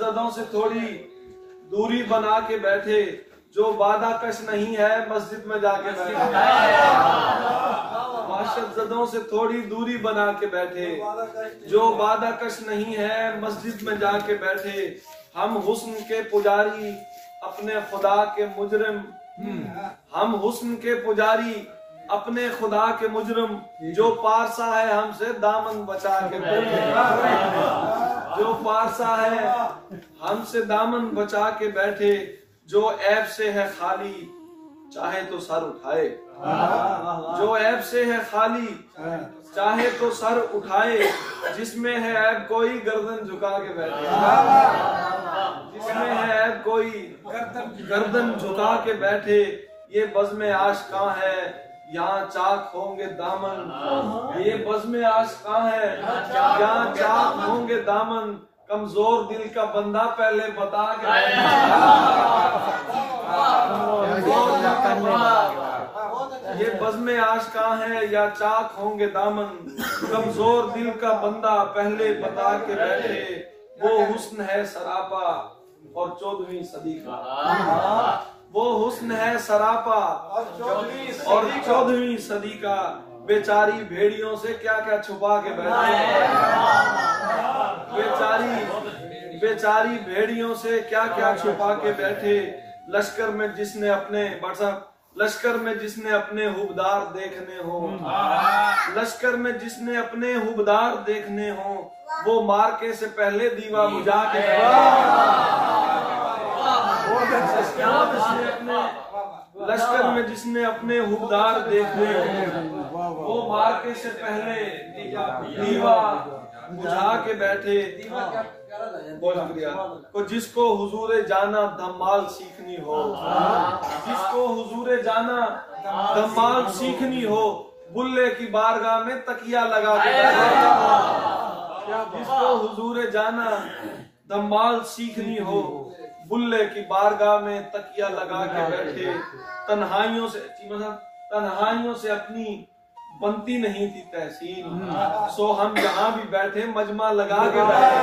जदों से थोड़ी दूरी बना के बैठे, जो वादा कश नहीं है मस्जिद में जाके बैठे। माशत जदों से थोड़ी दूरी बना के बैठे, जो वादा कश नहीं है मस्जिद में जाके बैठे। हम हुस्न के पुजारी अपने खुदा के मुजरिम, हम हुस्न के पुजारी अपने खुदा के मुजरिम। जो पारसा है हमसे दामन बचा के बैठे, जो पारसा है हमसे दामन बचा के बैठे। जो ऐब से है खाली चाहे तो सर उठाए, जो ऐब से है खाली चाहे तो सर उठाए। जिसमें है ऐब कोई गर्दन झुका के बैठे, जिसमें है ऐब कोई गर्दन झुका के बैठे। ये बज़्म आशिक़ां है यहाँ चाक होंगे दामन, ये बज़्म आशिक़ां है यहाँ चाक होंगे दामन। कमजोर दिल का बंदा पहले बता के ये बज़्म आशिक़ां है या चाक होंगे दामन। कमजोर दिल का बंदा पहले बता के बैठे। वो हुस्न है सरापा और 14वीं सदी का, वो हुस्न है सरापा और 14वीं सदी का। बेचारी भेड़ियों से क्या क्या छुपा के बैठे, बेचारी भेड़ियों से क्या क्या छुपा के बैठे। लश्कर में जिसने अपने लश्कर में जिसने अपने हुबदार देखने हो, लश्कर में जिसने अपने हुबदार देखने हो। वो मार्के से पहले दीवा बुझा के लश्कर में जिसने अपने हुबदार देखने हो। वो मार्के से पहले दीवा बुझा के बैठे। बहुत शुक्रिया। को जिसको हुजूरे जाना धम्माल सीखनी हो, जिसको हुजूरे जाना धम्माल सीखनी हो। बुल्ले की बारगाह में तकिया लगा के बैठे, जिसको हुजूरे जाना धम्माल सीखनी हो। बुल्ले की बारगाह में तकिया लगा के बैठे। तन्हाइयों से अपनी बनती नहीं थी तहसील, सो हम जहाँ भी बैठे मजमा लगा के बैठे।